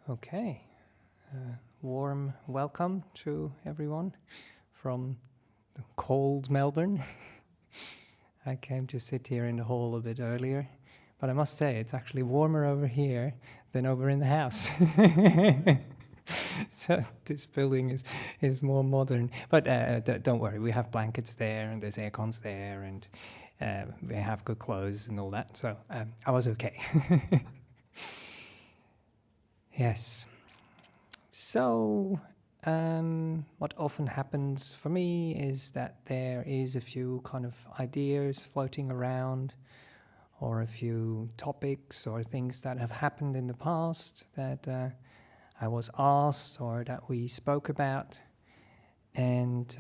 Okay, warm welcome to everyone from the cold Melbourne. I came to sit here in the hall a bit earlier, but I must say it's actually warmer over here than over in the house. So this building is more modern. But don't worry, we have blankets there and there's air cons there and we have good clothes and all that, so I was okay. Yes. So, what often happens for me is that there is a few kind of ideas floating around, or a few topics or things that have happened in the past that I was asked or that we spoke about, and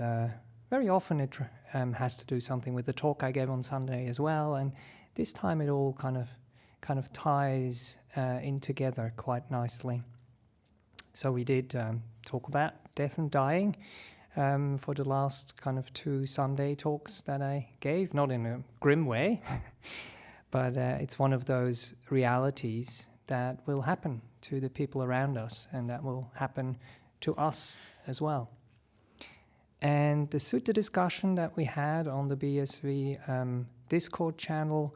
very often it has to do something with the talk I gave on Sunday as well. And this time it all kind of ties in together quite nicely. So we did talk about death and dying for the last kind of 2 Sunday talks that I gave, not in a grim way, but it's one of those realities that will happen to the people around us and that will happen to us as well. And the sutta discussion that we had on the BSV Discord channel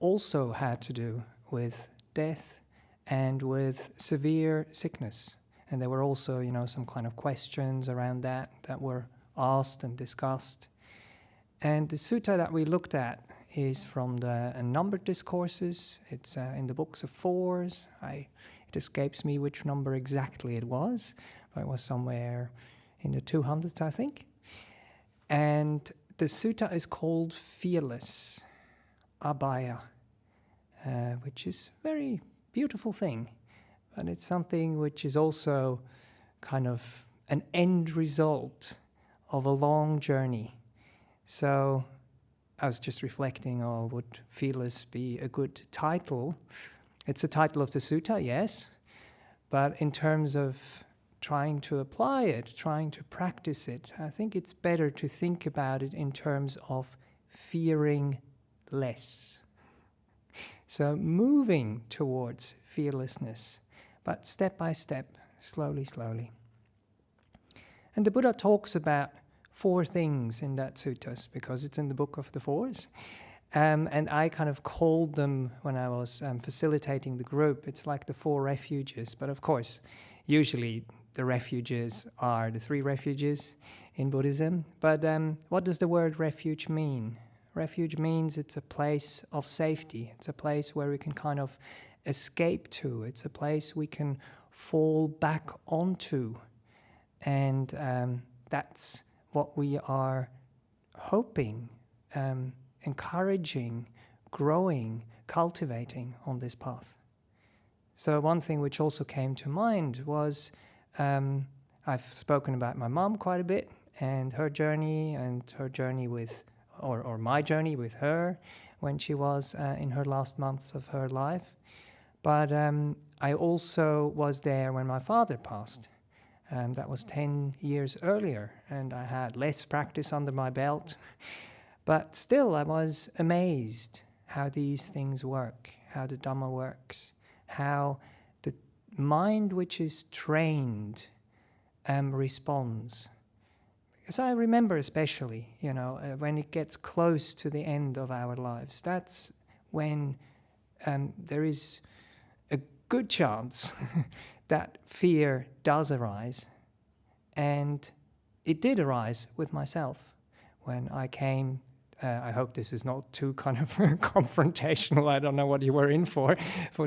also had to do with death and with severe sickness. And there were also, some kind of questions around that were asked and discussed. And the sutta that we looked at is from the numbered discourses. It's in the books of Fours. It escapes me which number exactly it was, but it was somewhere in the 200s, I think. And the sutta is called Fearless, Abhaya, which is a very beautiful thing. But it's something which is also kind of an end result of a long journey. So I was just reflecting, would Fearless be a good title? It's the title of the sutta, yes. But in terms of trying to apply it, trying to practice it, I think it's better to think about it in terms of fearing less. So moving towards fearlessness, but step by step, slowly, slowly. And the Buddha talks about 4 things in that suttas, because it's in the book of the Fours. And I kind of called them, when I was facilitating the group, it's like the 4 refuges. But of course, usually the refuges are the 3 refuges in Buddhism. But what does the word refuge mean? Refuge means it's a place of safety. It's a place where we can kind of escape to. It's a place we can fall back onto. And that's what we are hoping, encouraging, growing, cultivating on this path. So one thing which also came to mind was I've spoken about my mom quite a bit and her journey with, or my journey with her when she was in her last months of her life. But I also was there when my father passed. That was 10 years earlier, and I had less practice under my belt. But still, I was amazed how these things work, how the Dhamma works, how the mind which is trained responds. Because I remember especially, when it gets close to the end of our lives, that's when there is a good chance that fear does arise. And it did arise with myself when I came. I hope this is not too kind of confrontational. I don't know what you were in for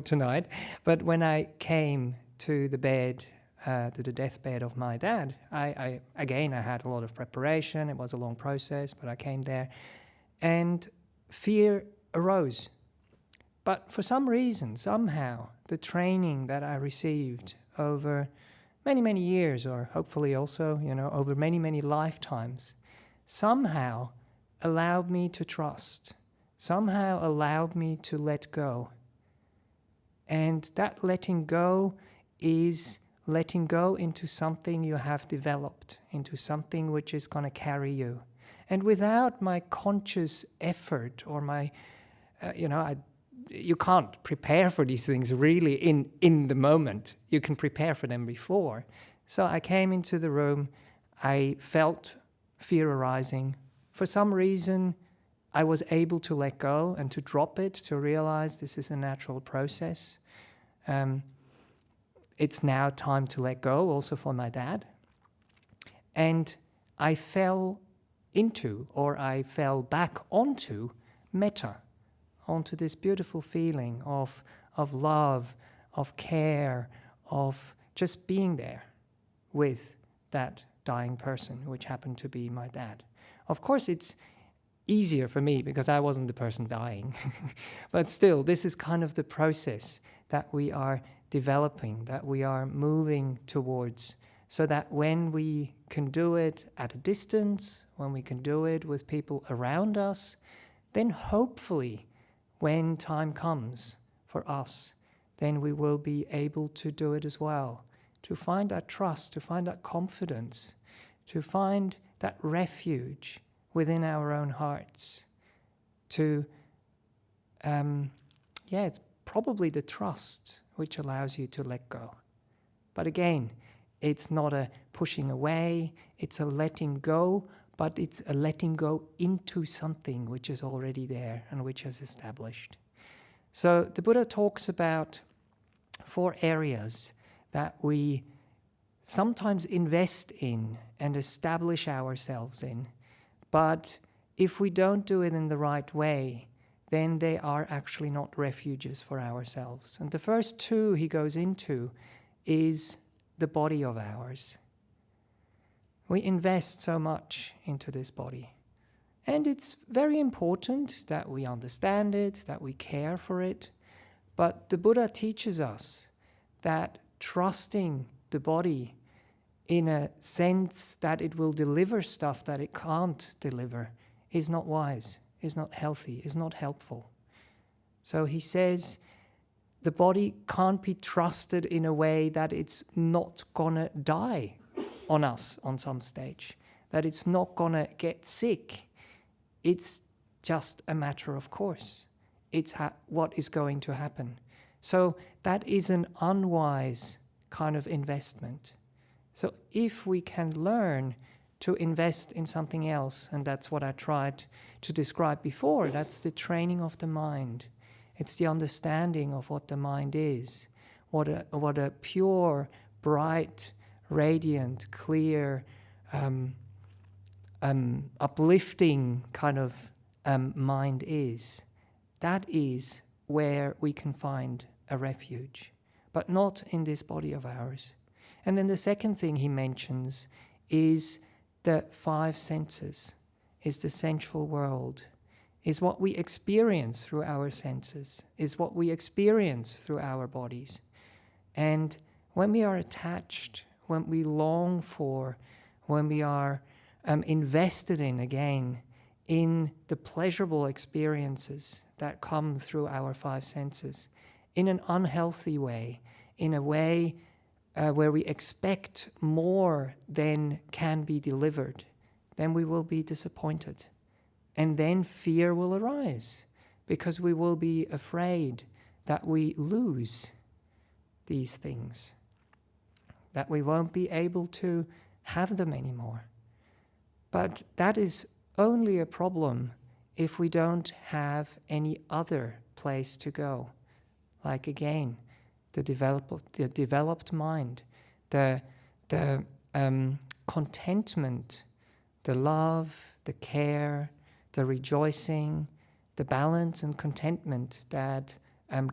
tonight. But when I came to the bed, to the deathbed of my dad, I had a lot of preparation. It was a long process, but I came there. And fear arose. But for some reason, somehow, the training that I received over many, many years, or hopefully also, over many, many lifetimes, somehow allowed me to trust, somehow allowed me to let go. And that letting go is letting go into something you have developed, into something which is going to carry you. And without my conscious effort or my, you can't prepare for these things really in the moment. You can prepare for them before. So I came into the room, I felt fear arising. For some reason, I was able to let go and to drop it, to realize this is a natural process. It's now time to let go, also for my dad. And I fell into, or I fell back onto, metta, onto this beautiful feeling of love, of care, of just being there with that dying person, which happened to be my dad. Of course, it's easier for me because I wasn't the person dying. But still, this is kind of the process that we are developing, that we are moving towards, so that when we can do it at a distance, when we can do it with people around us, then hopefully when time comes for us, then we will be able to do it as well, to find that trust, to find that confidence, to find that refuge within our own hearts, to, it's probably the trust which allows you to let go. But again, it's not a pushing away, it's a letting go, but it's a letting go into something which is already there and which is established. So the Buddha talks about 4 areas that we sometimes invest in and establish ourselves in. But if we don't do it in the right way, then they are actually not refuges for ourselves. And the first 2 he goes into is the body of ours. We invest so much into this body. And it's very important that we understand it, that we care for it. But the Buddha teaches us that trusting the body in a sense that it will deliver stuff that it can't deliver is not wise, is not healthy, is not helpful. So he says the body can't be trusted in a way that it's not gonna die on us on some stage, that it's not gonna get sick. It's just a matter of course. It's what is going to happen. So that is an unwise kind of investment. So if we can learn to invest in something else, and that's what I tried to describe before, that's the training of the mind. It's the understanding of what the mind is, what a pure, bright, radiant, clear, uplifting kind of mind is. That is where we can find a refuge, but not in this body of ours. And then the second thing he mentions is the 5 senses, is the sensual world, is what we experience through our senses, is what we experience through our bodies. And when we are attached, when we long for, when we are invested in, again, in the pleasurable experiences that come through our 5 senses, in an unhealthy way, in a way where we expect more than can be delivered, then we will be disappointed. And then fear will arise, because we will be afraid that we lose these things, that we won't be able to have them anymore. But that is only a problem if we don't have any other place to go. Like again, the developed mind, the contentment, the love, the care, the rejoicing, the balance and contentment that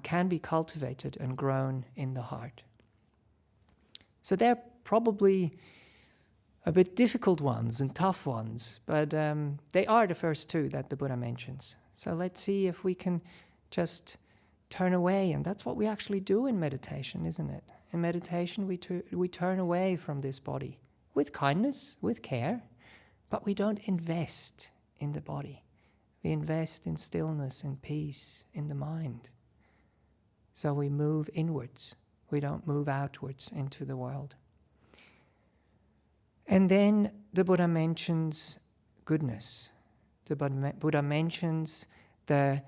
can be cultivated and grown in the heart. So they're probably a bit difficult ones and tough ones, but they are the first 2 that the Buddha mentions. So let's see if we can just turn away, and that's what we actually do in meditation, isn't it? In meditation we turn away from this body with kindness, with care, but we don't invest in the body. We invest in stillness and peace in the mind. So we move inwards. We don't move outwards into the world. And then the Buddha mentions goodness. The Buddha mentions the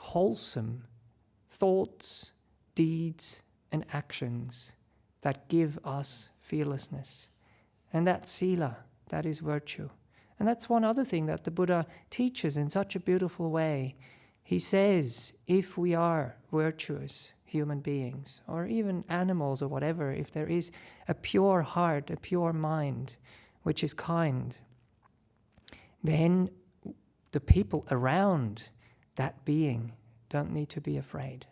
wholesome thoughts, deeds, and actions that give us fearlessness. And that's sila, that is virtue. And that's one other thing that the Buddha teaches in such a beautiful way. He says, if we are virtuous human beings, or even animals or whatever, if there is a pure heart, a pure mind, which is kind, then the people around that being don't need to be afraid.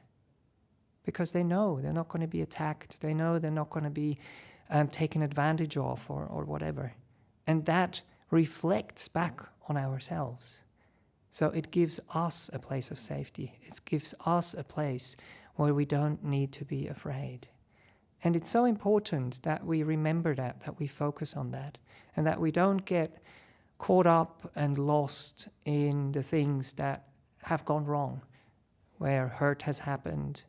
Because they know they're not going to be attacked. They know they're not going to be taken advantage of or whatever. And that reflects back on ourselves. So it gives us a place of safety. It gives us a place where we don't need to be afraid. And it's so important that we remember that we focus on that, and that we don't get caught up and lost in the things that have gone wrong, where hurt has happened,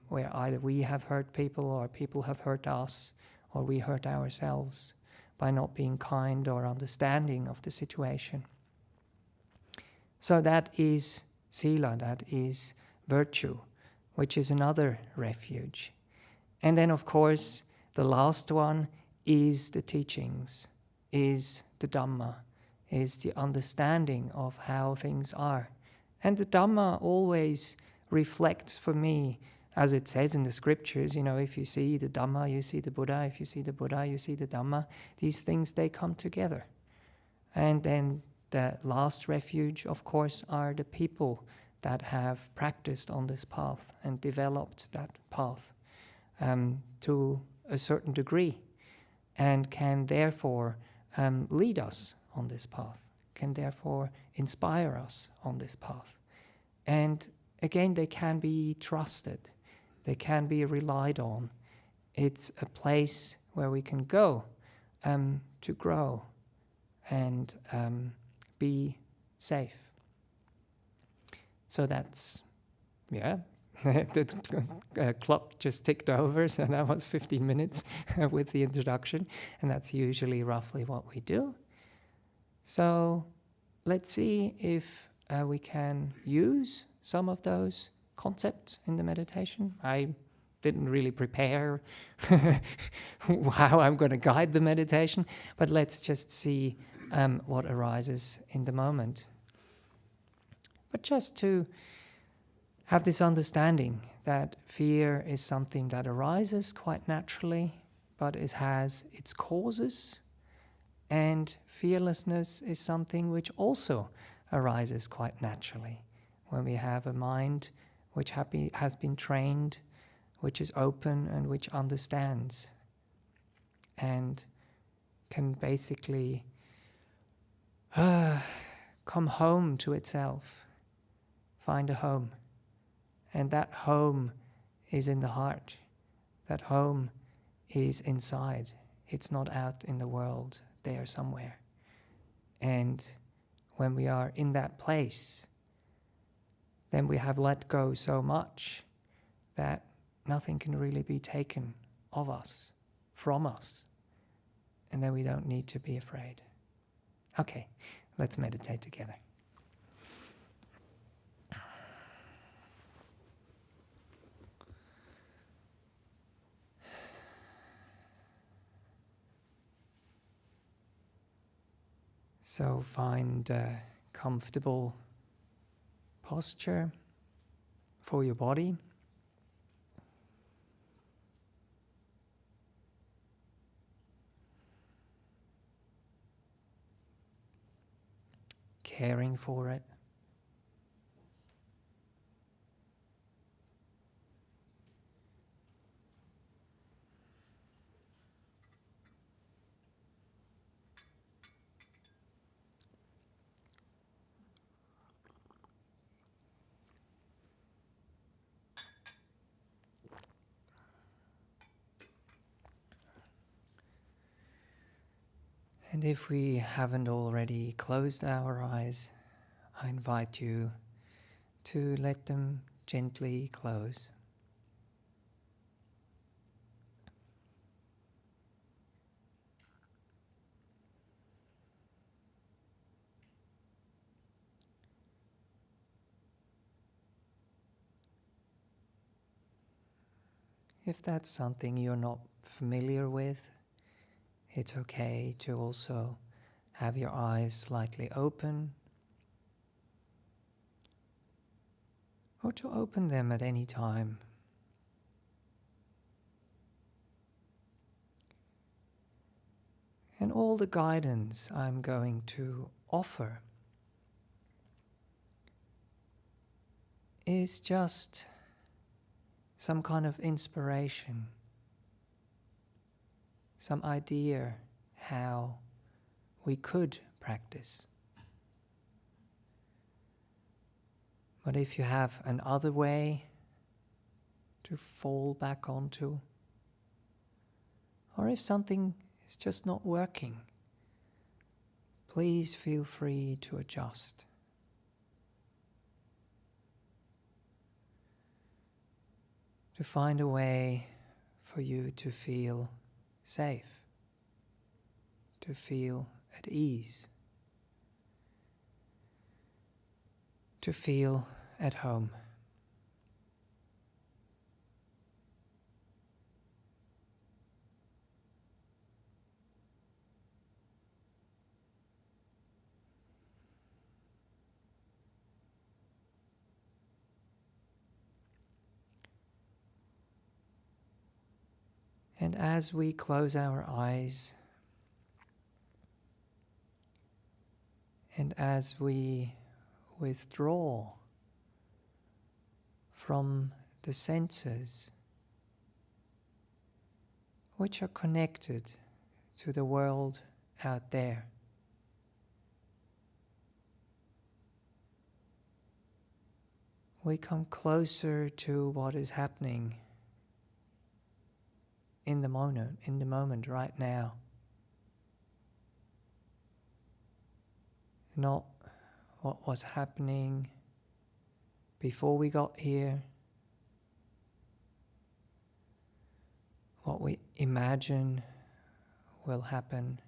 where either we have hurt people or people have hurt us, or we hurt ourselves by not being kind or understanding of the situation. So that is sila, that is virtue, which is another refuge. And then, of course, the last one is the teachings, is the Dhamma, is the understanding of how things are. And the Dhamma always reflects for me, as it says in the scriptures, if you see the Dhamma, you see the Buddha. If you see the Buddha, you see the Dhamma. These things, they come together. And then the last refuge, of course, are the people that have practiced on this path and developed that path to a certain degree, and can therefore lead us on this path, can therefore inspire us on this path. And again, they can be trusted, they can be relied on. It's a place where we can go to grow and be safe. So that's, the clock just ticked over, so that was 15 minutes with the introduction, and that's usually roughly what we do. So let's see if we can use some of those concepts in the meditation. I didn't really prepare how I'm going to guide the meditation, but let's just see what arises in the moment. But just to have this understanding that fear is something that arises quite naturally, but it has its causes, and fearlessness is something which also arises quite naturally when we have a mind which has been trained, which is open and which understands and can basically come home to itself, find a home. And that home is in the heart. That home is inside. It's not out in the world, there somewhere. And when we are in that place, then we have let go so much that nothing can really be taken of us, from us. And then we don't need to be afraid. Okay, let's meditate together. So find a comfortable posture for your body. Caring for it. And if we haven't already closed our eyes, I invite you to let them gently close. If that's something you're not familiar with, it's okay to also have your eyes slightly open, or to open them at any time. And all the guidance I'm going to offer is just some kind of inspiration, some idea how we could practice. But if you have another way to fall back onto, or if something is just not working, please feel free to adjust. To find a way for you to feel safe, to feel at ease, to feel at home. And as we close our eyes, and as we withdraw from the senses which are connected to the world out there, we come closer to what is happening in the moment right now. Not what was happening before we got here, what we imagine will happen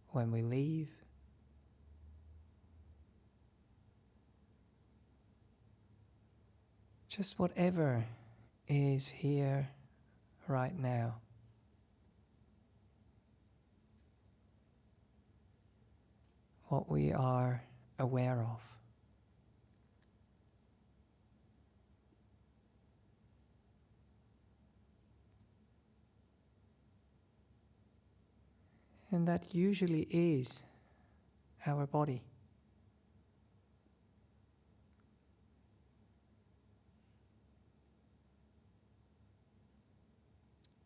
when we leave. Just whatever is here right now. What we are aware of. And that usually is our body.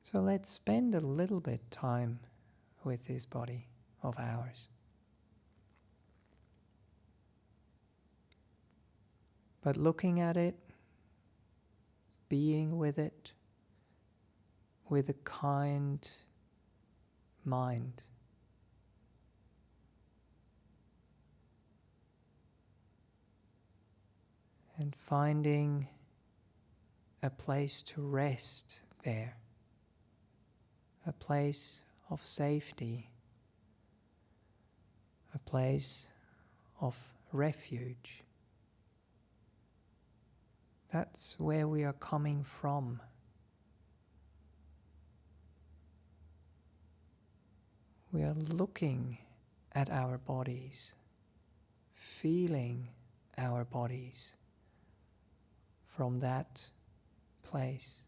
So let's spend a little bit time with this body of ours. But looking at it, being with it, with a kind mind. And finding a place to rest there. A place of safety. A place of refuge. That's where we are coming from. We are looking at our bodies, feeling our bodies from that place.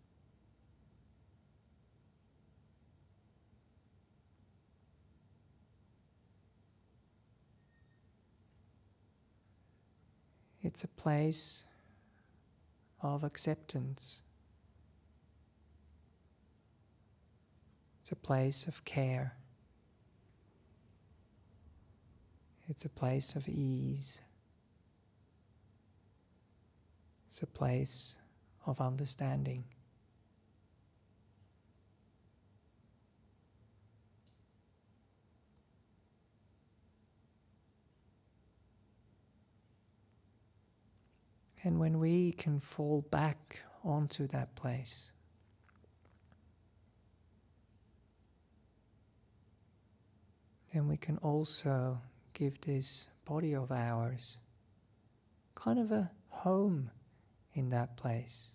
It's a place of acceptance. It's a place of care. It's a place of ease. It's a place of understanding. And when we can fall back onto that place, then we can also give this body of ours kind of a home in that place.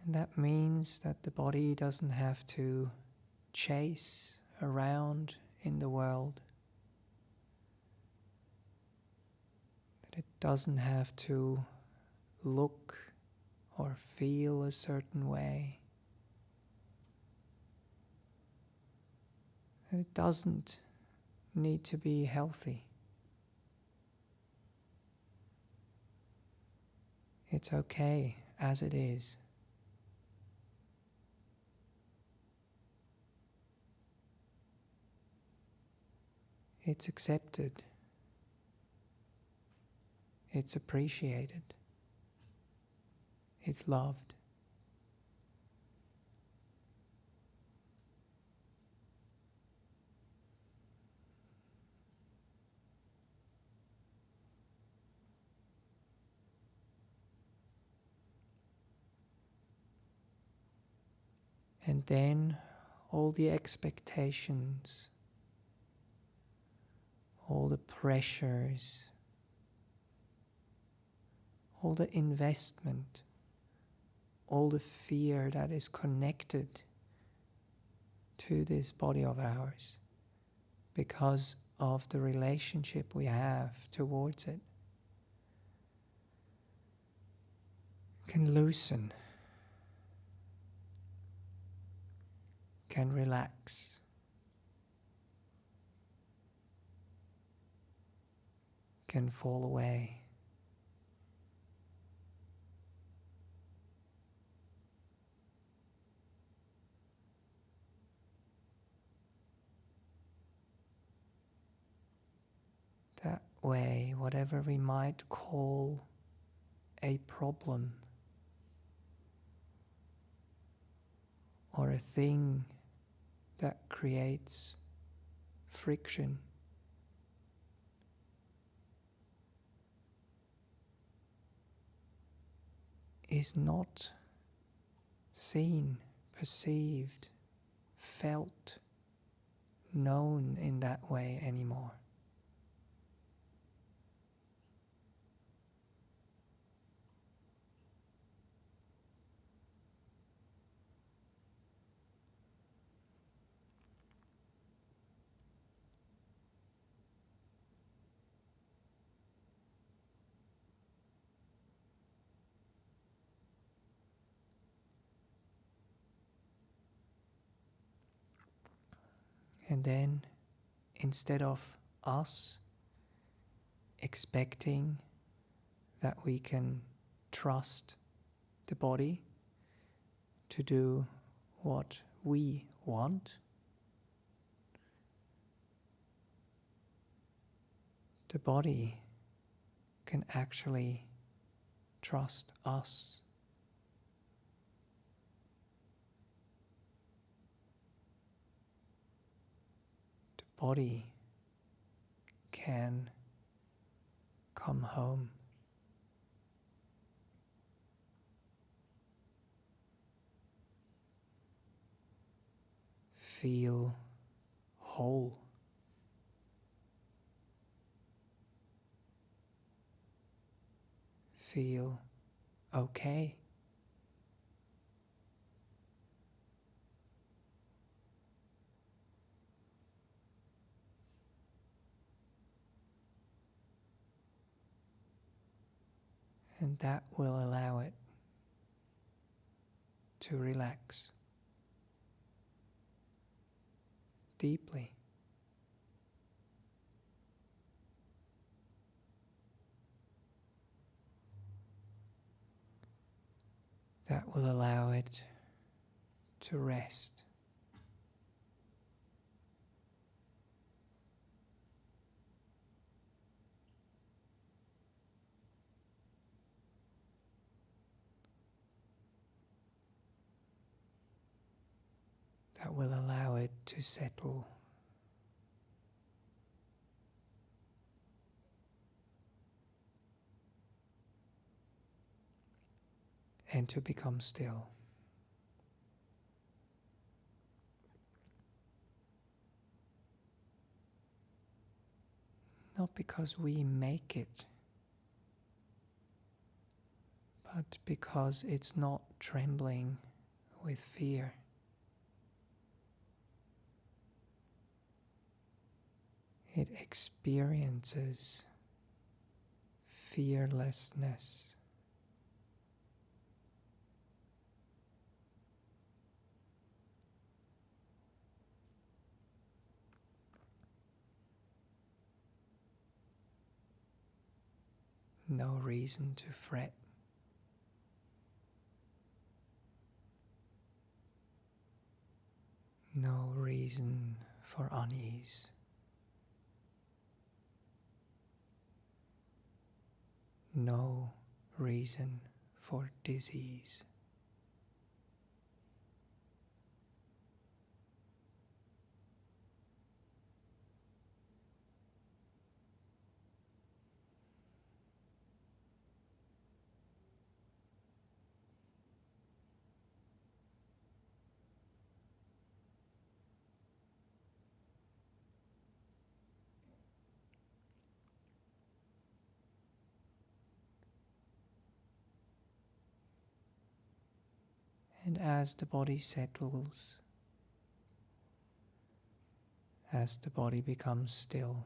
And that means that the body doesn't have to chase around in the world. That it doesn't have to look or feel a certain way. That it doesn't need to be healthy. It's okay as it is. It's accepted. It's appreciated. It's loved. And then all the expectations, all the pressures, all the investment, all the fear that is connected to this body of ours because of the relationship we have towards it, can loosen, can relax, can fall away. That way, whatever we might call a problem or a thing that creates friction, is not seen, perceived, felt, known in that way anymore. And then, instead of us expecting that we can trust the body to do what we want, the body can actually trust us. Body can come home. Feel whole. Feel okay. And that will allow it to relax deeply. That will allow it to rest. That will allow it to settle. And to become still. Not because we make it, but because it's not trembling with fear. It experiences fearlessness. No reason to fret. No reason for unease. No reason for disease. And as the body settles, as the body becomes still,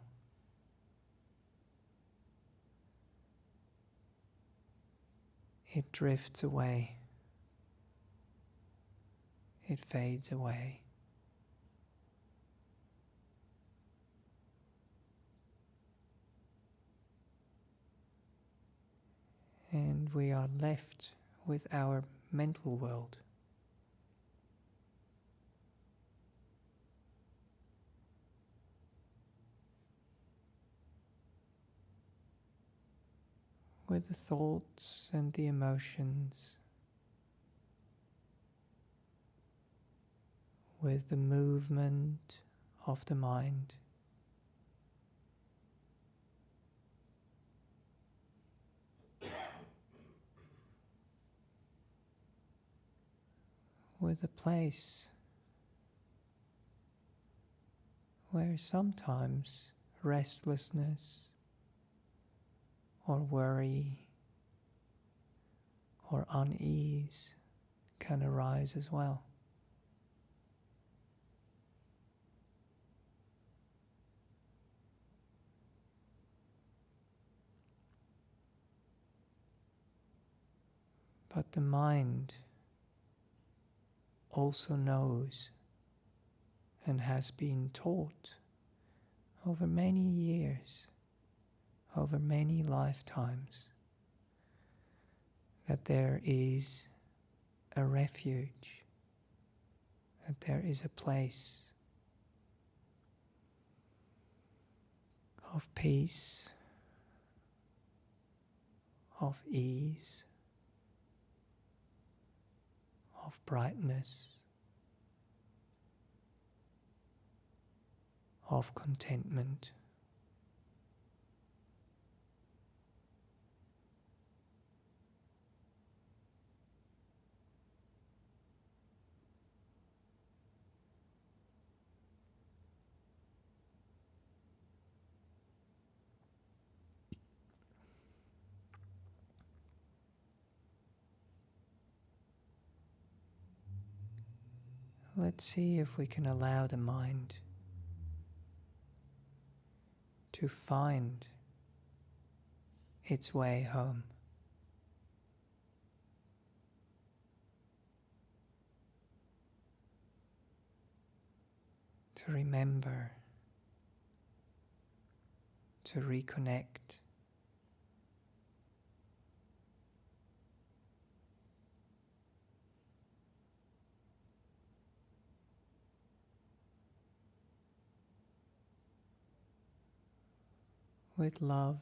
it drifts away, it fades away. And we are left with our mental world. With the thoughts and the emotions, with the movement of the mind. With a place where sometimes restlessness or worry or unease can arise as well. But the mind also knows and has been taught over many years, over many lifetimes, that there is a refuge, that there is a place of peace, of ease, of brightness, of contentment. Let's see if we can allow the mind to find its way home. To remember, to reconnect, with love,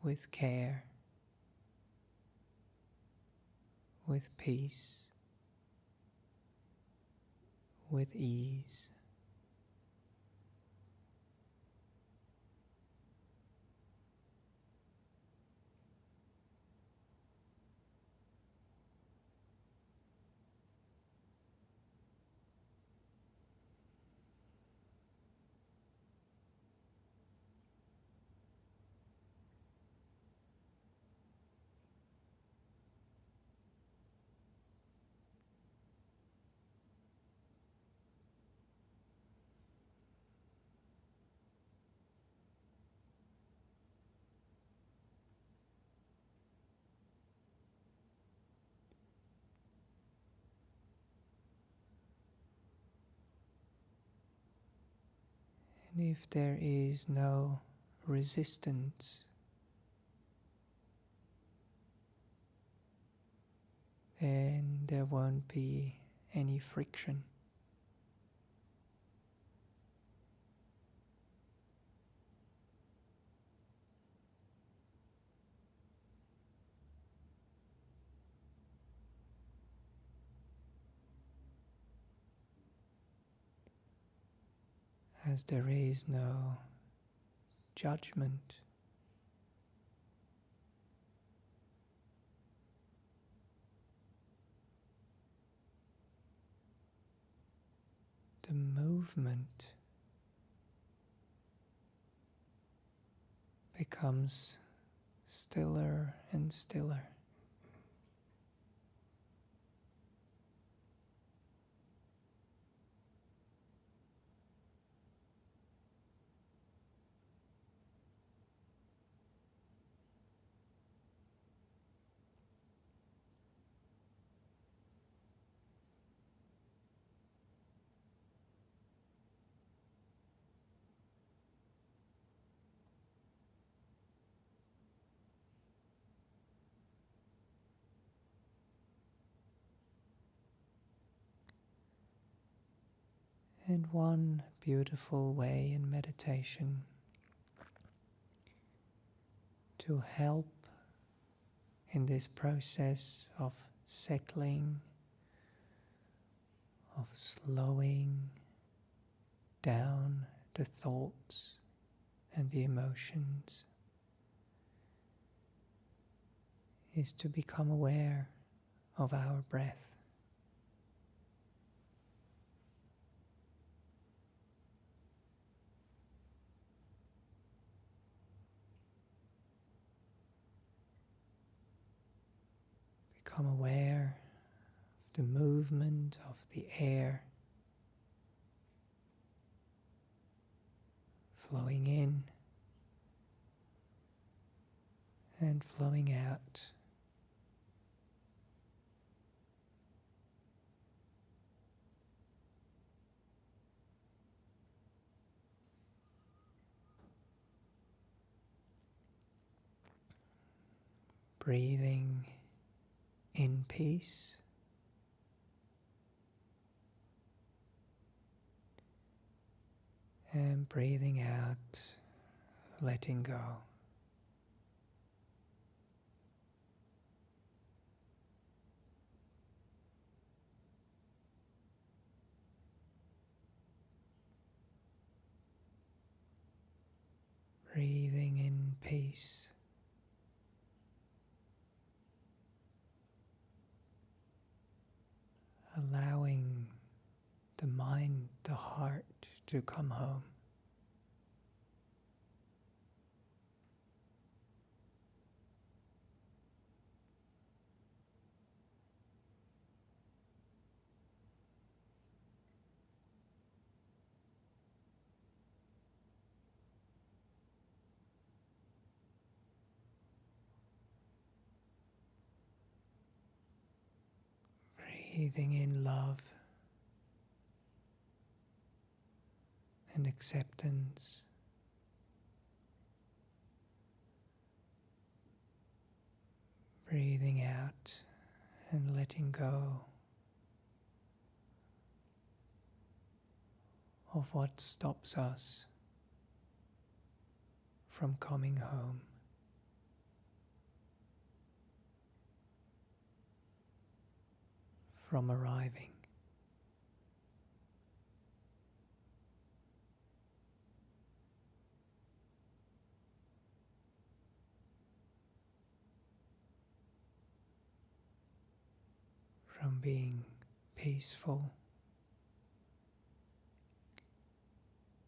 with care, with peace, with ease. And if there is no resistance, then there won't be any friction. As there is no judgment, the movement becomes stiller and stiller. And one beautiful way in meditation to help in this process of settling, of slowing down the thoughts and the emotions, is to become aware of our breath. Become aware of the movement of the air flowing in and flowing out. Breathing in peace, and breathing out, letting go. Breathing in peace, allowing the mind, the heart to come home. Breathing in love and acceptance. Breathing out and letting go of what stops us from coming home. From arriving. From being peaceful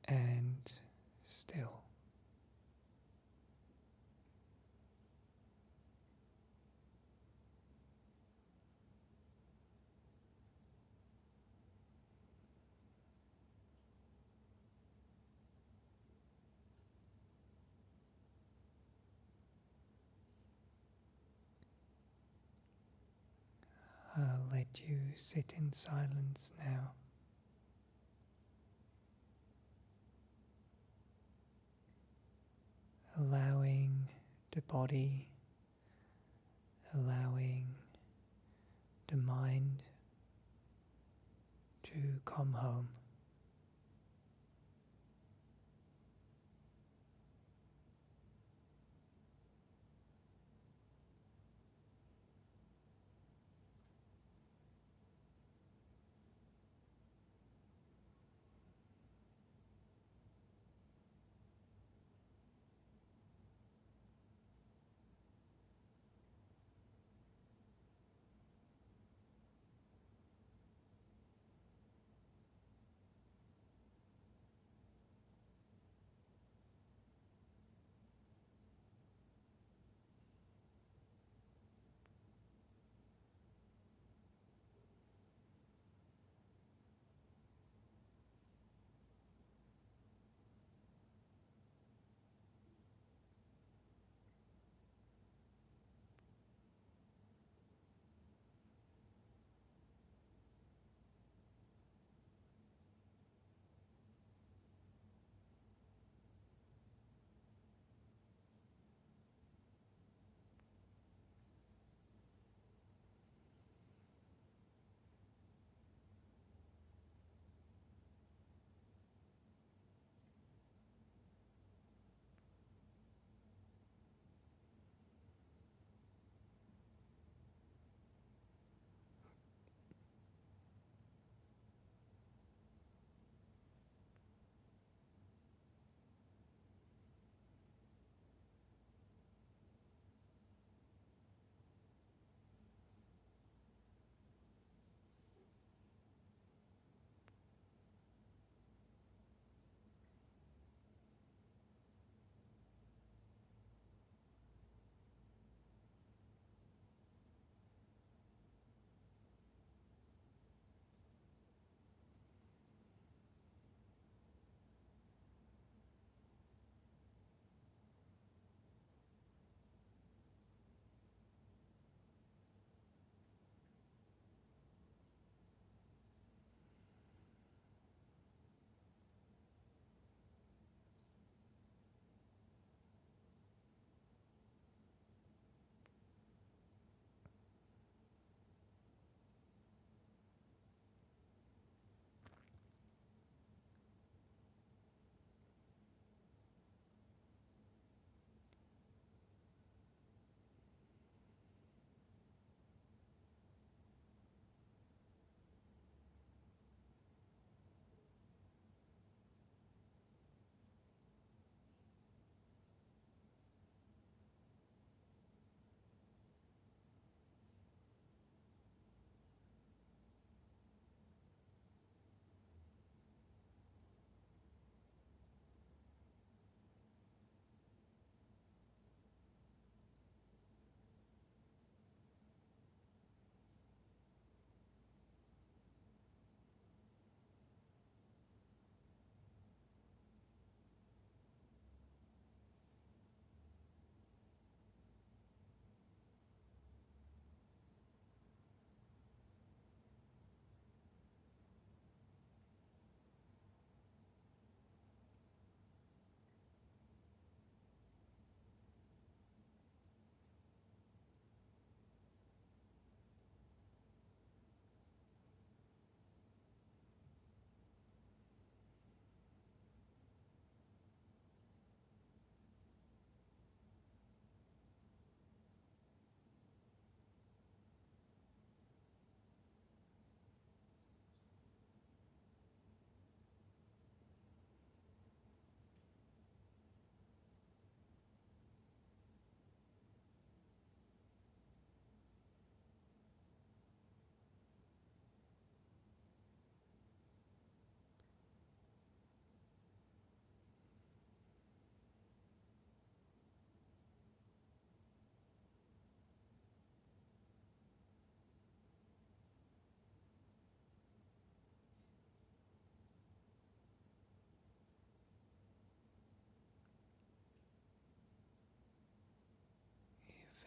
and still. I'll let you sit in silence now. allowing the body, allowing the mind to come home.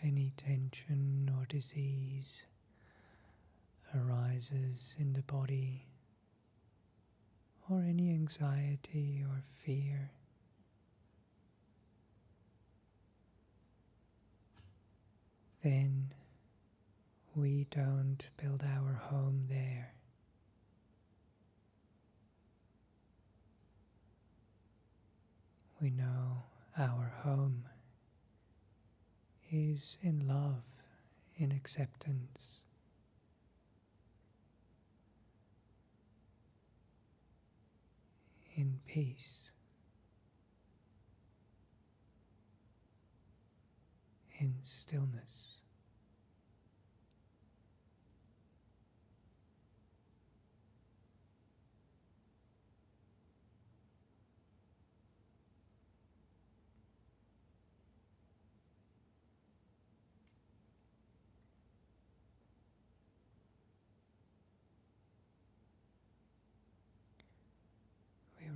Any tension or disease arises in the body, or any anxiety or fear, then we don't build our home there. We know our home is in love, in acceptance, in peace, in stillness.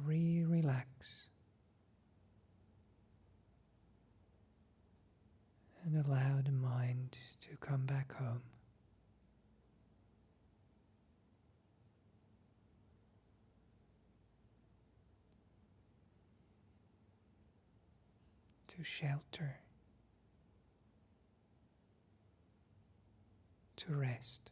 We relax and allow the mind to come back home. To shelter, to rest.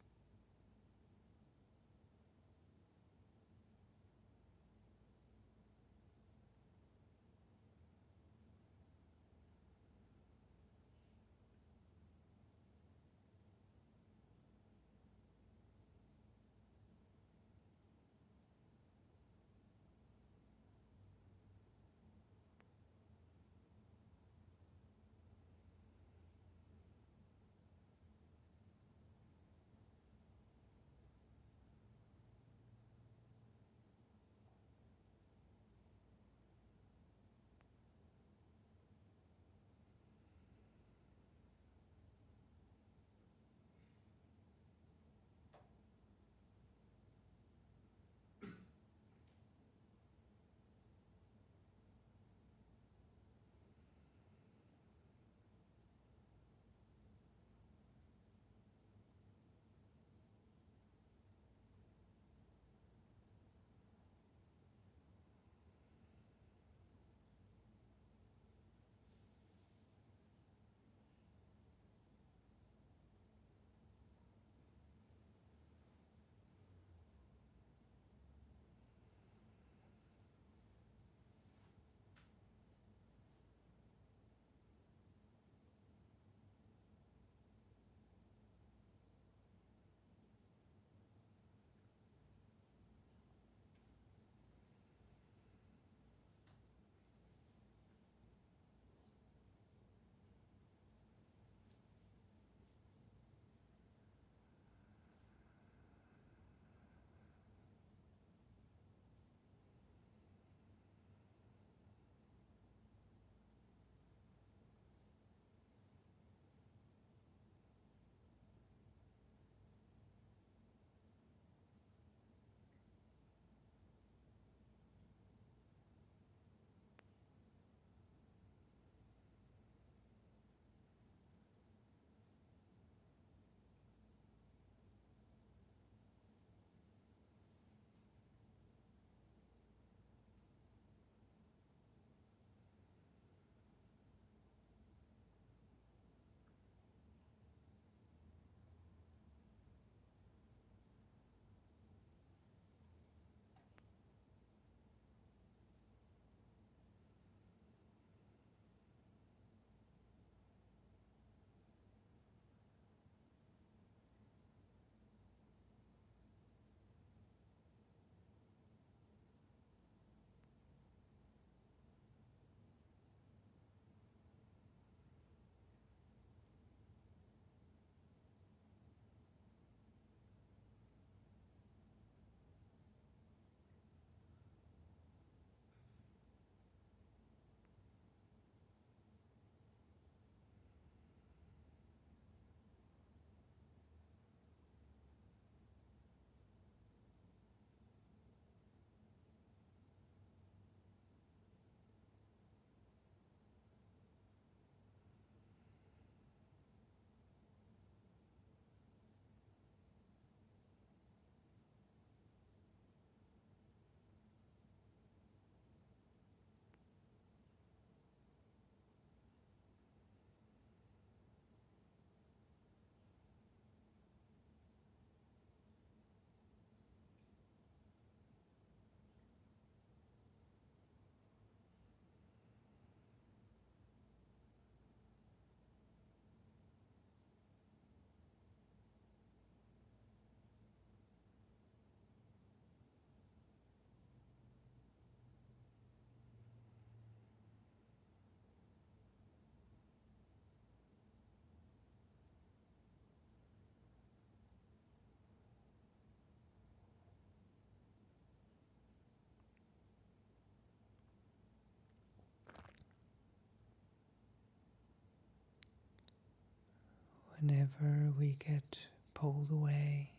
whenever we get pulled away,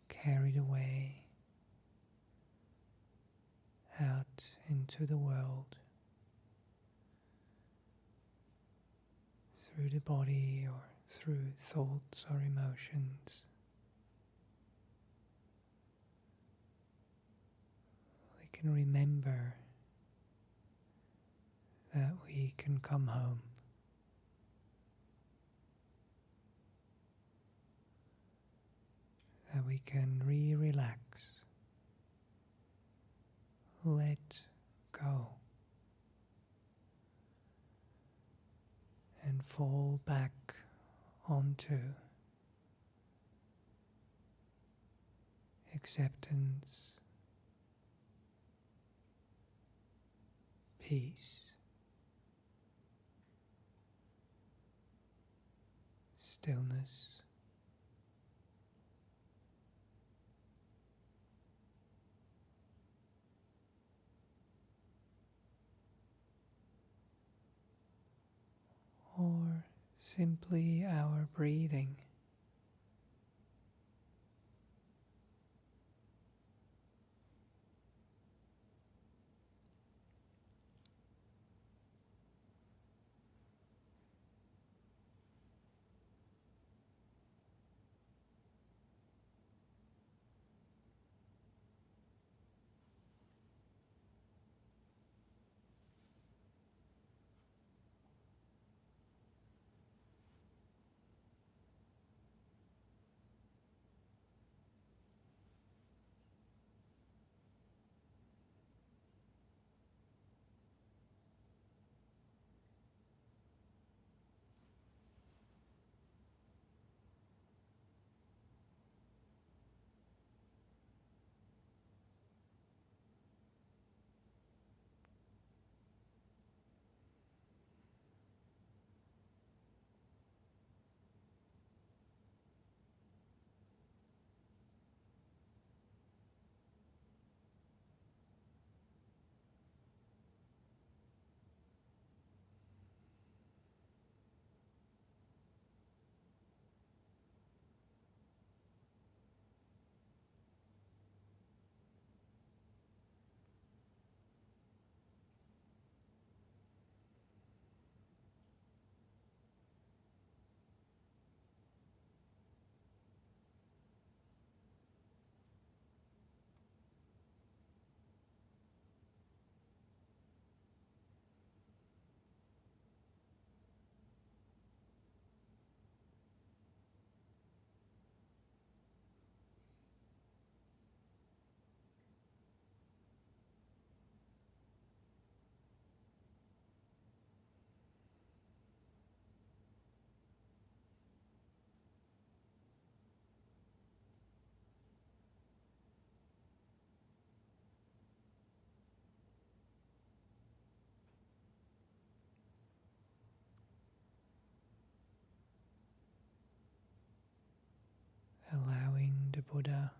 carried away out into the world, through the body or through thoughts or emotions, we can remember that we can come home. That we can relax, let go, and fall back onto acceptance, peace, stillness, or simply our breathing. Allowing the Buddha,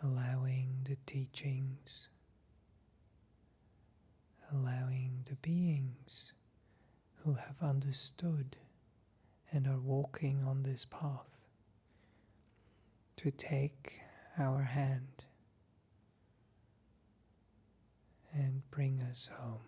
allowing the teachings, allowing the beings who have understood and are walking on this path to take our hand and bring us home.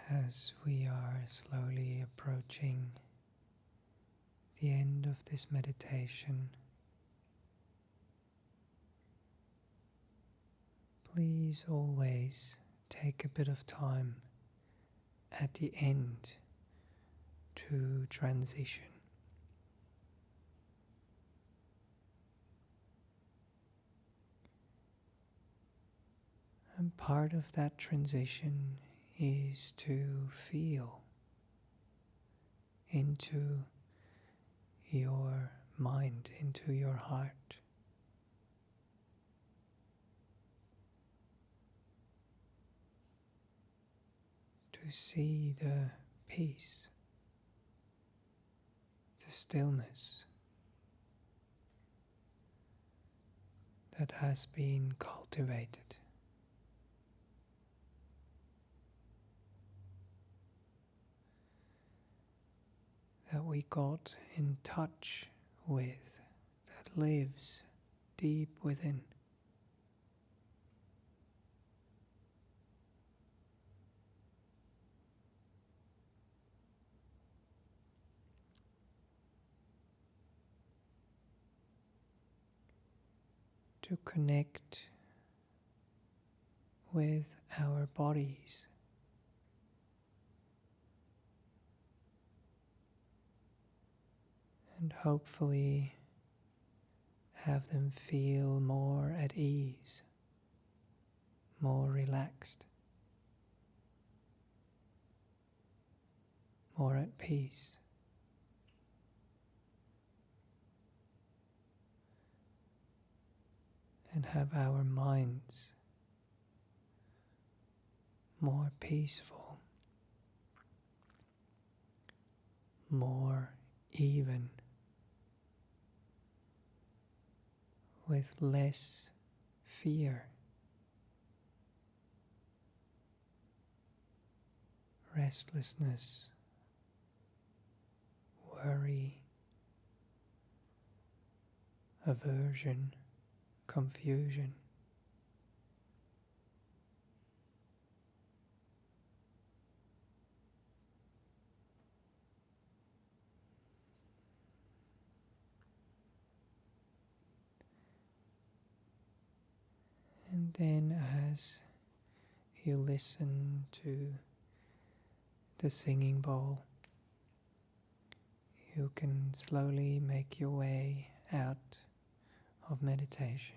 as we are slowly approaching the end of this meditation, please always take a bit of time at the end to transition. And part of that transition is to feel into your mind, into your heart. To see the peace, the stillness that has been cultivated. That we got in touch with, that lives deep within. To connect with our bodies. And hopefully have them feel more at ease, more relaxed, more at peace. And have our minds more peaceful, more even, with less fear, restlessness, worry, aversion, confusion. And then as you listen to the singing bowl, you can slowly make your way out of meditation.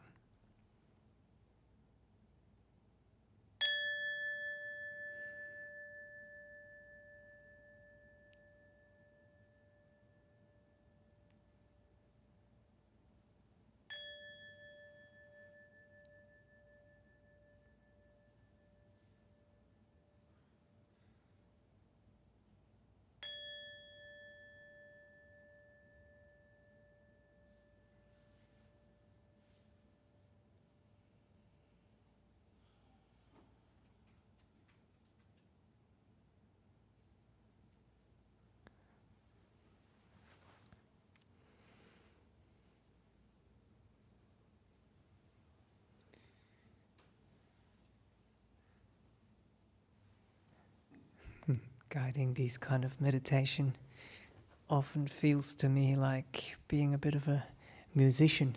Guiding these kind of meditation often feels to me like being a bit of a musician,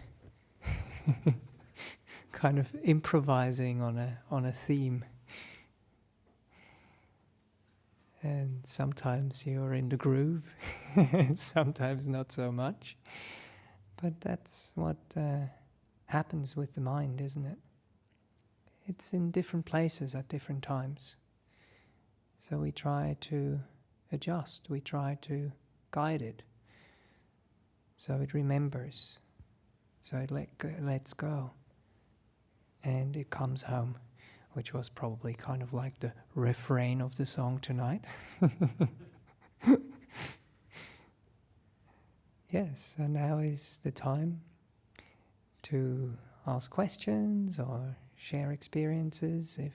kind of improvising on a theme. And sometimes you're in the groove, sometimes not so much. But that's what happens with the mind, isn't it? It's in different places at different times. So we try to adjust, we try to guide it, so it remembers, so it lets go, and it comes home, which was probably kind of like the refrain of the song tonight. Yes, so now is the time to ask questions or share experiences if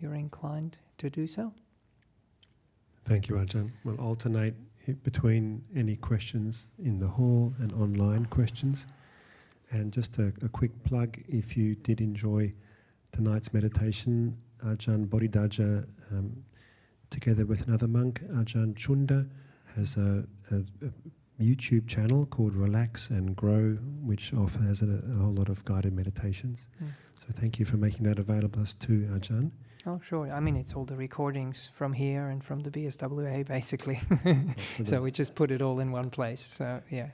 you're inclined to do so. Thank you, Ajahn. We'll alternate between any questions in the hall and online questions. And just a quick plug, if you did enjoy tonight's meditation, Ajahn Bodhidhaja together with another monk, Ajahn Chunda, has a YouTube channel called Relax and Grow, which has a whole lot of guided meditations. So thank you for making that available to us too, Ajahn. Oh, sure. I mean, it's all the recordings from here and from the BSWA, basically. So we just put it all in one place. So, yeah.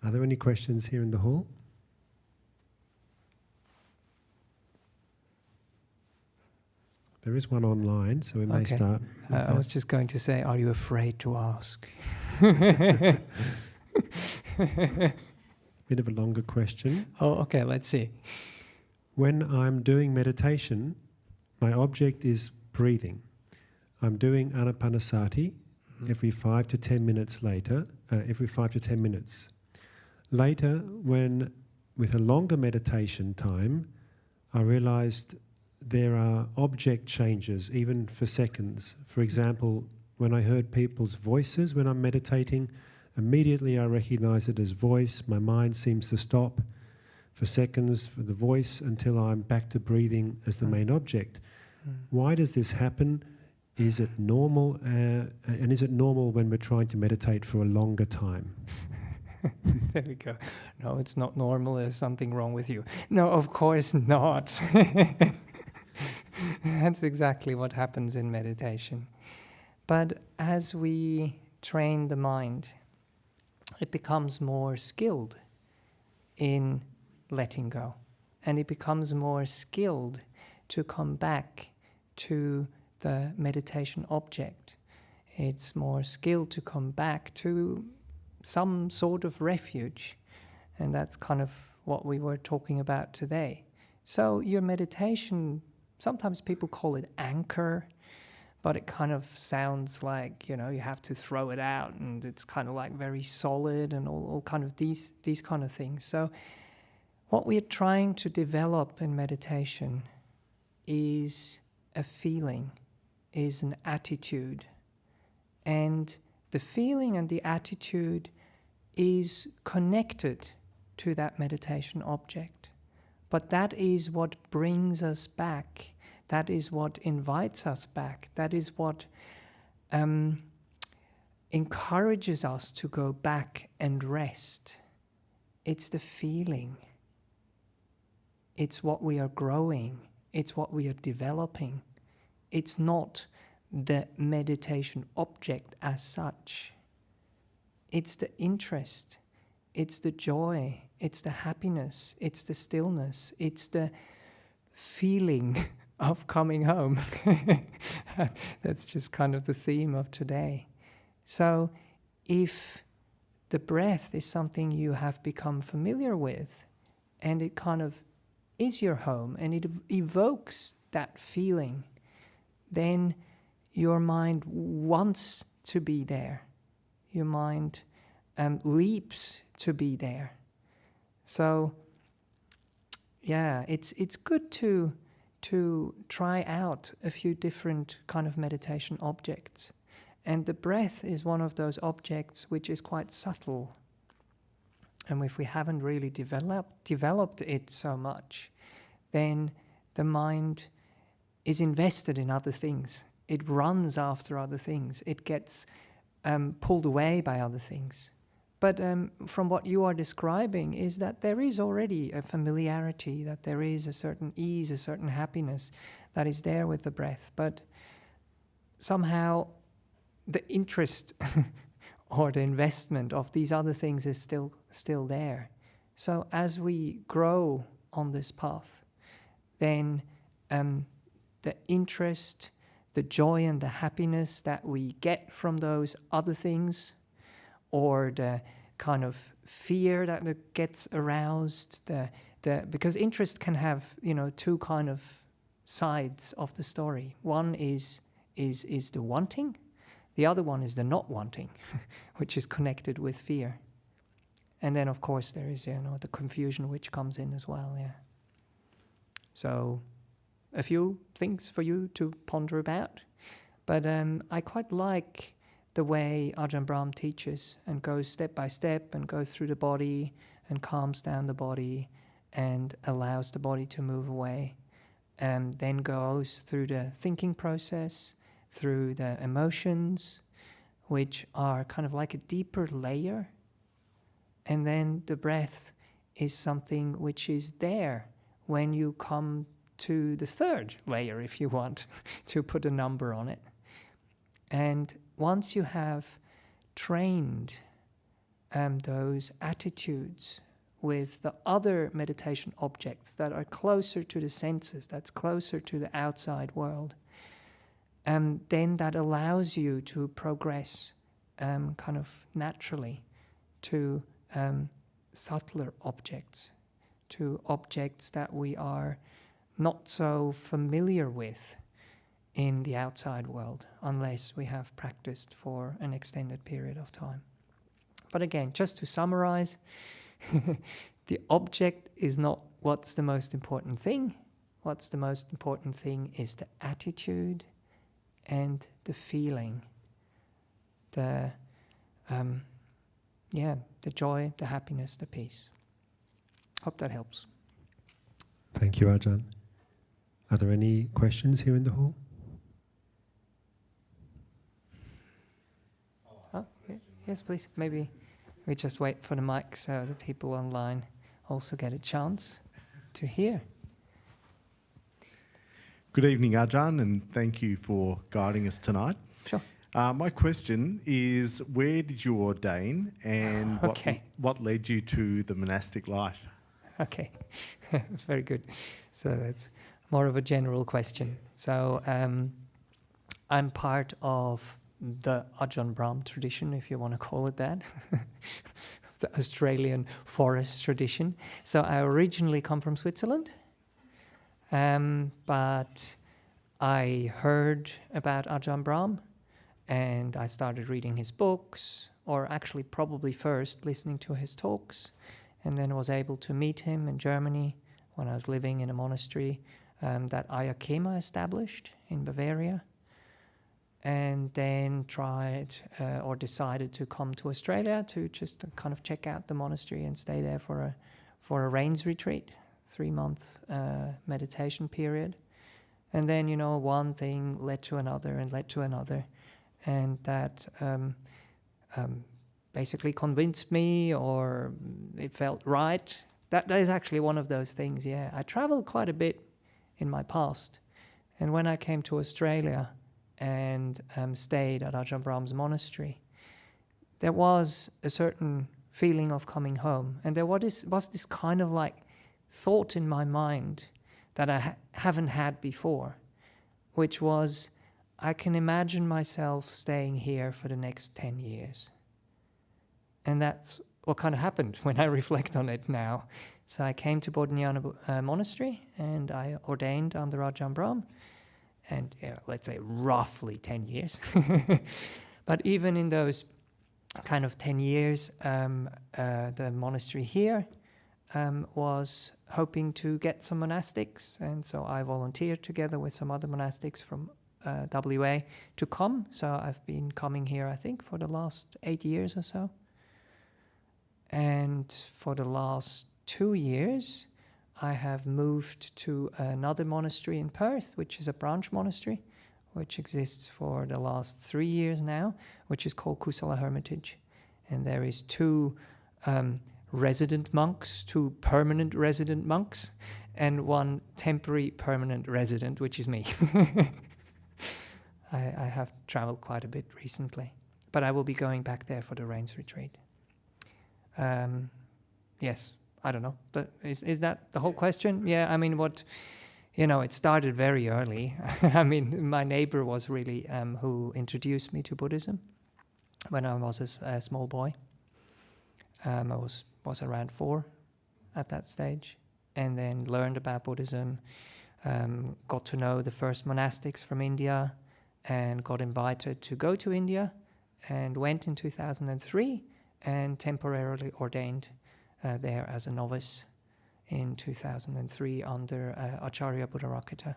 Are there any questions here in the hall? There is one online, so we may start. I was just going to say, are you afraid to ask? Bit of a longer question. Oh, okay, let's see. When I'm doing meditation, my object is breathing. I'm doing anapanasati every 5 to 10 minutes later, every 5 to 10 minutes. Later, when with a longer meditation time, I realized there are object changes, even for seconds. For example, when I heard people's voices when I'm meditating, immediately I recognize it as voice. My mind seems to stop for seconds for the voice until I'm back to breathing as the main object. Why does this happen? Is it normal? And is it normal when we're trying to meditate for a longer time? There we go. No, it's not normal. There's something wrong with you. No, of course not. That's exactly what happens in meditation. But as we train the mind, it becomes more skilled in letting go. And it becomes more skilled to come back to the meditation object. It's more skilled to come back to some sort of refuge. And that's kind of what we were talking about today. So your meditation, sometimes people call it anchor, but it kind of sounds like, you have to throw it out and it's kind of like very solid and all kind of these kind of things. So what we're trying to develop in meditation is a feeling, is an attitude. And the feeling and the attitude is connected to that meditation object. But that is what brings us back. That is what invites us back. That is what encourages us to go back and rest. It's the feeling. It's what we are growing. It's what we are developing. It's not the meditation object as such. It's the interest. It's the joy. It's the happiness. It's the stillness. It's the feeling of coming home. That's just kind of the theme of today. So if the breath is something you have become familiar with, and it kind of is your home, and it evokes that feeling, then your mind wants to be there. Your mind leaps to be there. So, yeah, it's good to try out a few different kind of meditation objects. And the breath is one of those objects which is quite subtle. And if we haven't really developed it so much, then the mind is invested in other things. It runs after other things. It gets pulled away by other things. But from what you are describing is that there is already a familiarity, that there is a certain ease, a certain happiness that is there with the breath. But somehow the interest or the investment of these other things is still there. So as we grow on this path, then the interest, the joy and the happiness that we get from those other things, or the kind of fear that gets aroused, because interest can have, two kind of sides of the story. One is the wanting, the other one is the not wanting, which is connected with fear. And then of course there is, the confusion which comes in as well, yeah. So a few things for you to ponder about, but I quite like the way Ajahn Brahm teaches and goes step by step and goes through the body and calms down the body and allows the body to move away. then goes through the thinking process, through the emotions, which are kind of like a deeper layer. And then the breath is something which is there when you come to the third layer, if you want to put a number on it. And once you have trained those attitudes with the other meditation objects that are closer to the senses, that's closer to the outside world, then that allows you to progress kind of naturally to subtler objects, to objects that we are not so familiar with in the outside world, unless we have practiced for an extended period of time. But again, just to summarize, the object is not what's the most important thing. What's the most important thing is the attitude and the feeling, the joy, the happiness, the peace. Hope that helps. Thank you, Ajahn. Are there any questions here in the hall? Oh, yes, please. Maybe we just wait for the mic so the people online also get a chance to hear. Good evening, Ajahn, and thank you for guiding us tonight. Sure. My question is, where did you ordain, and what led you to the monastic life? Okay, very good. So that's more of a general question. So I'm part of the Ajahn Brahm tradition, if you want to call it that, the Australian forest tradition. So I originally come from Switzerland, but I heard about Ajahn Brahm and I started reading his books, or actually probably first listening to his talks, and then was able to meet him in Germany when I was living in a monastery that Ayakema established in Bavaria, and then decided to come to Australia to just kind of check out the monastery and stay there for a rains retreat, 3-month meditation period. And then, one thing led to another and led to another, and that basically convinced me, or it felt right. That is actually one of those things, yeah. I traveled quite a bit in my past, and when I came to Australia and stayed at Ajahn Brahm's monastery, there was a certain feeling of coming home, and there was this kind of like thought in my mind that I haven't had before, which was, I can imagine myself staying here for the next 10 years. And that's what kind of happened when I reflect on it now. So I came to Bodhinyana Monastery and I ordained under Ajahn Brahm, and let's say roughly 10 years. But even in those kind of 10 years, the monastery here was hoping to get some monastics, and so I volunteered together with some other monastics from WA to come. So I've been coming here, I think, for the last 8 years or so. And for the last 2 years, I have moved to another monastery in Perth, which is a branch monastery, which exists for the last 3 years now, which is called Kusala Hermitage. And there is 2 resident monks, 2 permanent resident monks, and 1 temporary permanent resident, which is me. I have traveled quite a bit recently, but I will be going back there for the rains retreat. Yes, I don't know. But is that the whole question? Yeah, I mean, it started very early. I mean, my neighbor was really who introduced me to Buddhism when I was a small boy. I was around 4 at that stage, and then learned about Buddhism, got to know the first monastics from India, and got invited to go to India, and went in 2003 and temporarily ordained there as a novice in 2003 under Acharya Buddharakkhita.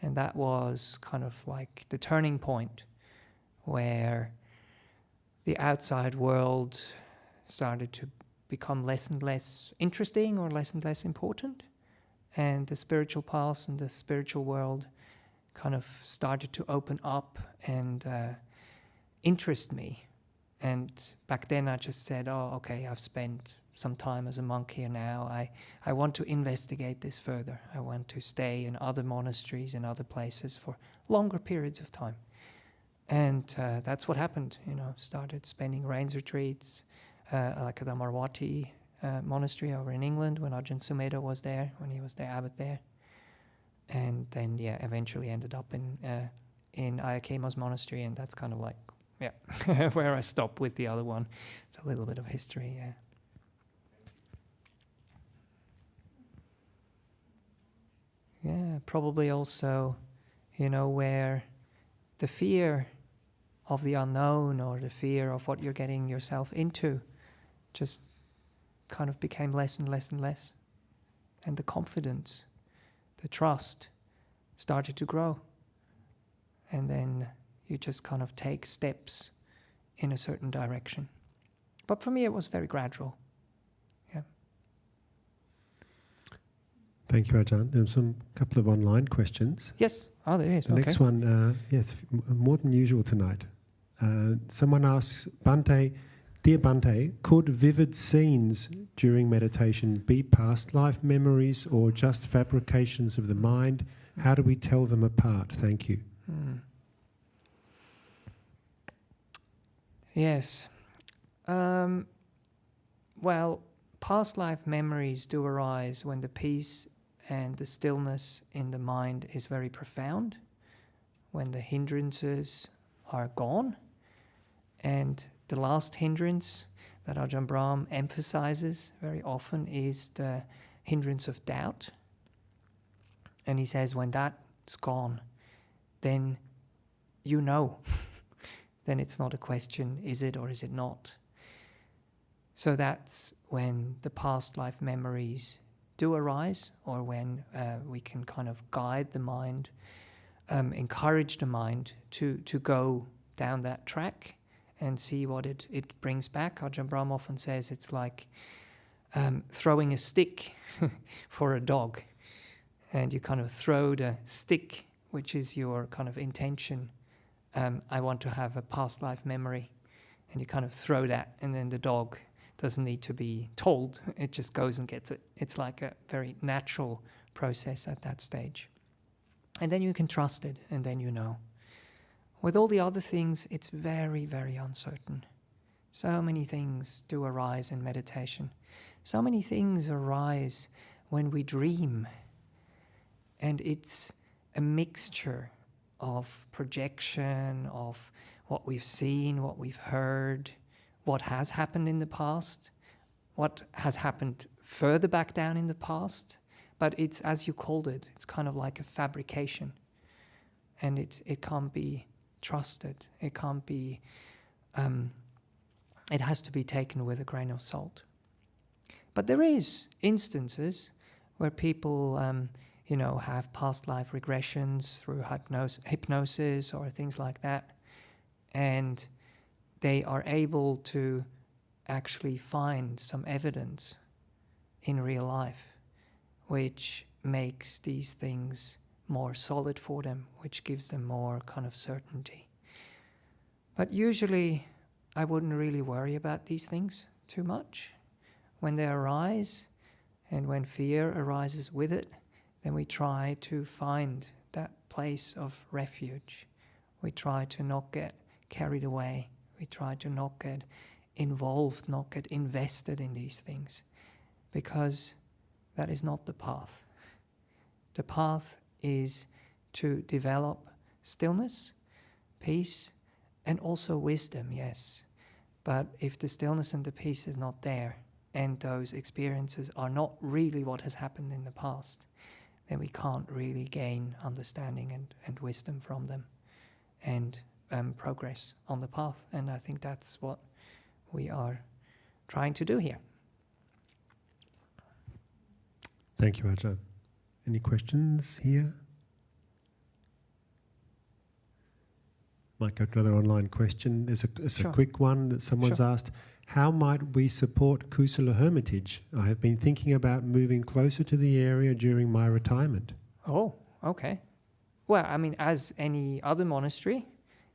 And that was kind of like the turning point where the outside world started to become less and less interesting or less and less important, and the spiritual paths and the spiritual world kind of started to open up and interest me. And back then I just said, oh, okay, I've spent some time as a monk here now. I want to investigate this further. I want to stay in other monasteries and other places for longer periods of time. And that's what happened, started spending rains retreats, like at the Marwati monastery over in England when Ajahn Sumedho was there, when he was the abbot there. And then, eventually ended up in Ayakema's monastery, and that's kind of like, where I stopped with the other one. It's a little bit of history, yeah. Yeah, probably also, where the fear of the unknown or the fear of what you're getting yourself into just kind of became less and less and less. And the confidence, the trust started to grow. And then you just kind of take steps in a certain direction. But for me, it was very gradual. Yeah. Thank you, Ajahn. There's a couple of online questions. Yes. Oh, there is. The next one, more than usual tonight. Someone asks, Bhante, dear Bhante, could vivid scenes during meditation be past life memories or just fabrications of the mind? How do we tell them apart? Thank you. Yes. Well, past life memories do arise when the peace and the stillness in the mind is very profound, when the hindrances are gone. And the last hindrance that Ajahn Brahm emphasizes very often is the hindrance of doubt. And he says when that's gone, then then it's not a question, is it or is it not? So that's when the past life memories do arise, or when we can kind of guide the mind, encourage the mind to go down that track and see what it brings back. Ajahn Brahm often says it's like throwing a stick for a dog. And you kind of throw the stick, which is your kind of intention. I want to have a past life memory. And you kind of throw that, and then the dog doesn't need to be told. It just goes and gets it. It's like a very natural process at that stage. And then you can trust it, and then you know. With all the other things, it's very, very uncertain. So many things do arise in meditation. So many things arise when we dream. And it's a mixture of projection, of what we've seen, what we've heard, what has happened in the past, what has happened further back down in the past. But it's, as you called it, it's kind of like a fabrication. And it can't be trusted. It can't be, it has to be taken with a grain of salt. But there is instances where people have past life regressions through hypnosis or things like that, and they are able to actually find some evidence in real life which makes these things more solid for them, which gives them more kind of certainty. But usually I wouldn't really worry about these things too much. When they arise, and when fear arises with it, then we try to find that place of refuge. We try to not get carried away. We try to not get involved, not get invested in these things, because that is not the path. The path is to develop stillness, peace, and also wisdom, yes. But if the stillness and the peace is not there, and those experiences are not really what has happened in the past, then we can't really gain understanding and wisdom from them and progress on the path. And I think that's what we are trying to do here. Thank you, Ajahn. Any questions here? Might go to another online question. There's a quick one that someone's asked. how might we support Kusala Hermitage? I have been thinking about moving closer to the area during my retirement. Oh, okay. Well, I mean, as any other monastery,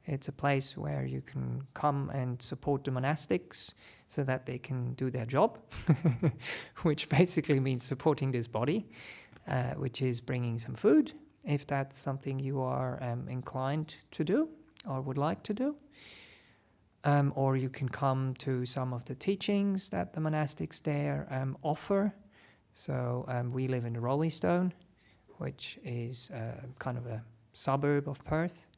it's a place where you can come and support the monastics so that they can do their job, which basically means supporting this body, which is bringing some food, if that's something you are inclined to do or would like to do. Or you can come to some of the teachings that the monastics there offer. So we live in the Rollystone, which is kind of a suburb of Perth.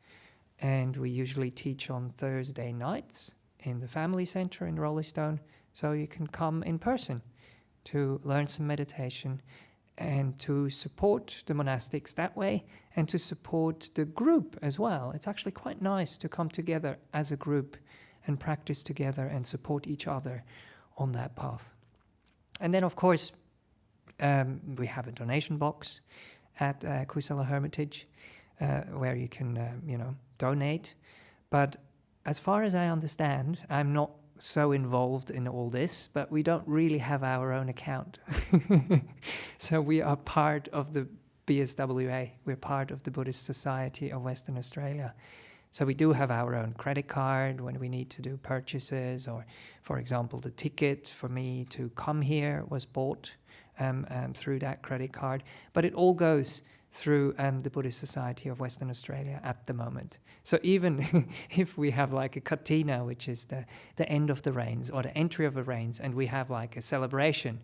And we usually teach on Thursday nights in the family centre in Rollystone. So you can come in person to learn some meditation and to support the monastics that way and to support the group as well. It's actually quite nice to come together as a group and practice together and support each other on that path. And then, of course, we have a donation box at Kusala Hermitage where you can, donate. But as far as I understand, I'm not so involved in all this, but we don't really have our own account. So we are part of the BSWA. We're part of the Buddhist Society of Western Australia. So we do have our own credit card when we need to do purchases, or, for example, the ticket for me to come here was bought through that credit card. But it all goes through the Buddhist Society of Western Australia at the moment. So even if we have like a katina, which is the end of the rains or the entry of the rains, and we have like a celebration,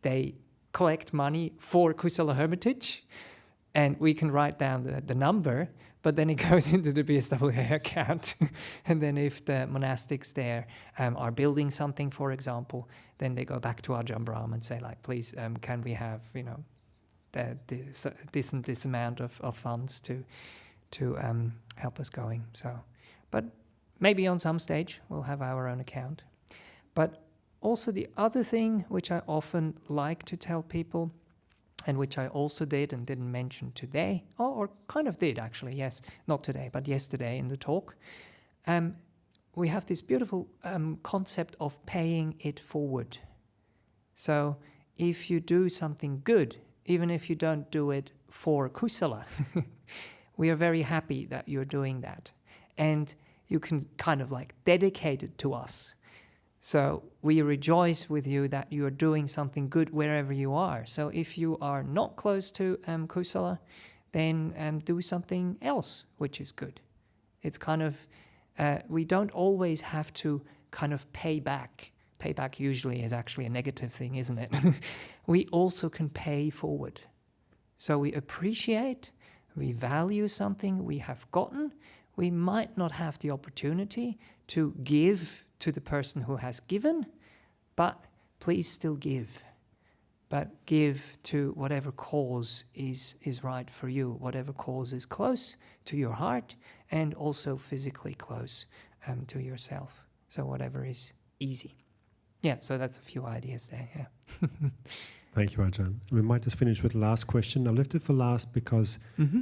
they collect money for Kusala Hermitage, and we can write down the number, but then it goes into the BSWA account. And then if the monastics there are building something, for example, then they go back to Ajahn Brahm and say, like, please, can we have, this amount of funds to help us going. So, but maybe on some stage we'll have our own account. But also the other thing which I often like to tell people, and which I also did and didn't mention today, or kind of did actually, yes, not today, but yesterday in the talk, we have this beautiful concept of paying it forward. So if you do something good, even if you don't do it for Kusala, we are very happy that you're doing that. And you can kind of like dedicate it to us. So we rejoice with you that you are doing something good wherever you are. So if you are not close to Kusala, then do something else which is good. It's kind of, we don't always have to kind of pay back. Payback usually is actually a negative thing, isn't it? We also can pay forward. So we appreciate, we value something we have gotten. We might not have the opportunity to give to the person who has given, but please still give. But give to whatever cause is right for you, whatever cause is close to your heart and also physically close to yourself. So whatever is easy. Yeah, so that's a few ideas there, yeah. Thank you, Ajahn. We might just finish with the last question. I left it for last because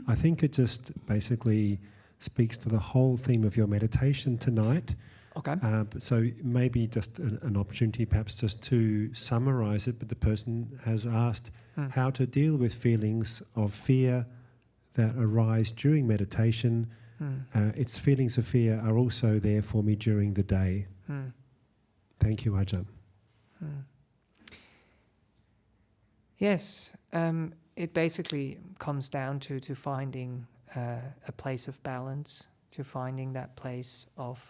I think it just basically speaks to the whole theme of your meditation tonight. Okay. So maybe just an opportunity perhaps just to summarize it, but the person has asked how to deal with feelings of fear that arise during meditation. Its feelings of fear are also there for me during the day. Thank you, Ajahn. Yes, it basically comes down to finding a place of balance, to finding that place of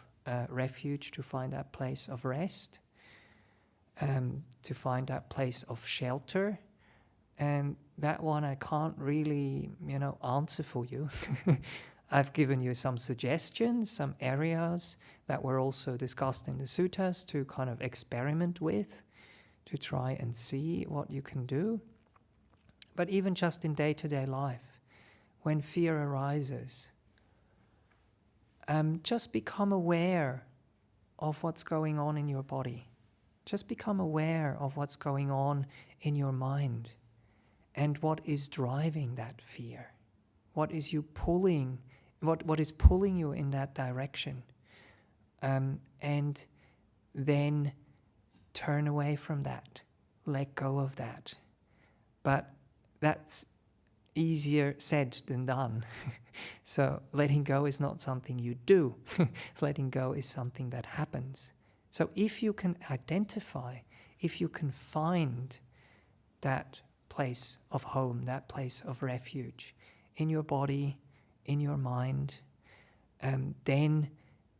refuge, to find that place of rest, to find that place of shelter. And that one I can't really, answer for you. I've given you some suggestions, some areas that were also discussed in the suttas to kind of experiment with, to try and see what you can do. But even just in day-to-day life, when fear arises, just become aware of what's going on in your body. Just become aware of what's going on in your mind and what is driving that fear. What is you pulling? What is pulling you in that direction? And then turn away from that, let go of that. But that's easier said than done. So letting go is not something you do. Letting go is something that happens. So if you can identify, if you can find that place of home, that place of refuge in your body, in your mind, then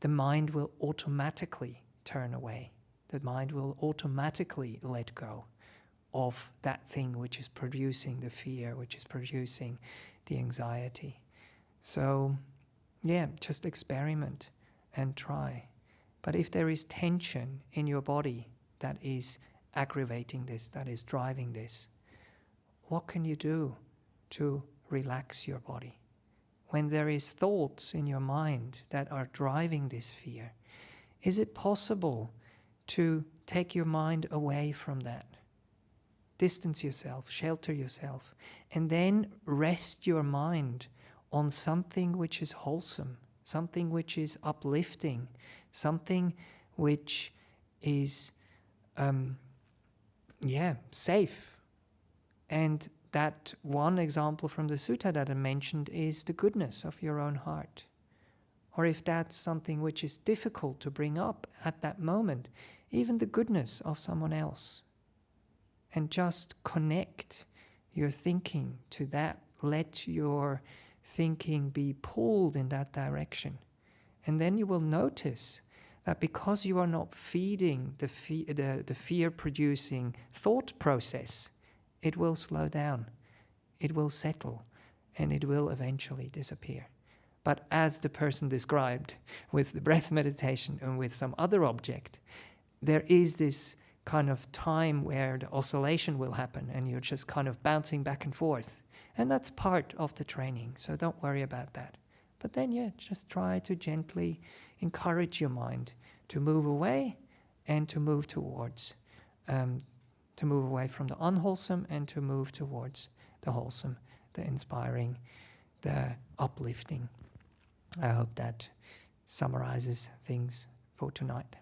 the mind will automatically turn away. The mind will automatically let go of that thing which is producing the fear, which is producing the anxiety. So, yeah, just experiment and try. But if there is tension in your body that is aggravating this, that is driving this, what can you do to relax your body? When there is thoughts in your mind that are driving this fear, is it possible to take your mind away from that? Distance yourself, shelter yourself, and then rest your mind on something which is wholesome, something which is uplifting, something which is, safe. And that one example from the sutta that I mentioned is the goodness of your own heart. Or if that's something which is difficult to bring up at that moment, even the goodness of someone else. And just connect your thinking to that. Let your thinking be pulled in that direction. And then you will notice that because you are not feeding the fear-producing thought process, it will slow down, it will settle, and it will eventually disappear. But as the person described with the breath meditation and with some other object, there is this kind of time where the oscillation will happen and you're just kind of bouncing back and forth. And that's part of the training, so don't worry about that. But then, just try to gently encourage your mind to move away and to move towards, to move away from the unwholesome and to move towards the wholesome, the inspiring, the uplifting. I hope that summarizes things for tonight.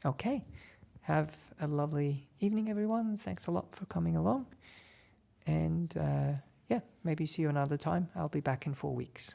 Okay, have a lovely evening, everyone. Thanks a lot for coming along. And maybe see you another time. I'll be back in 4 weeks.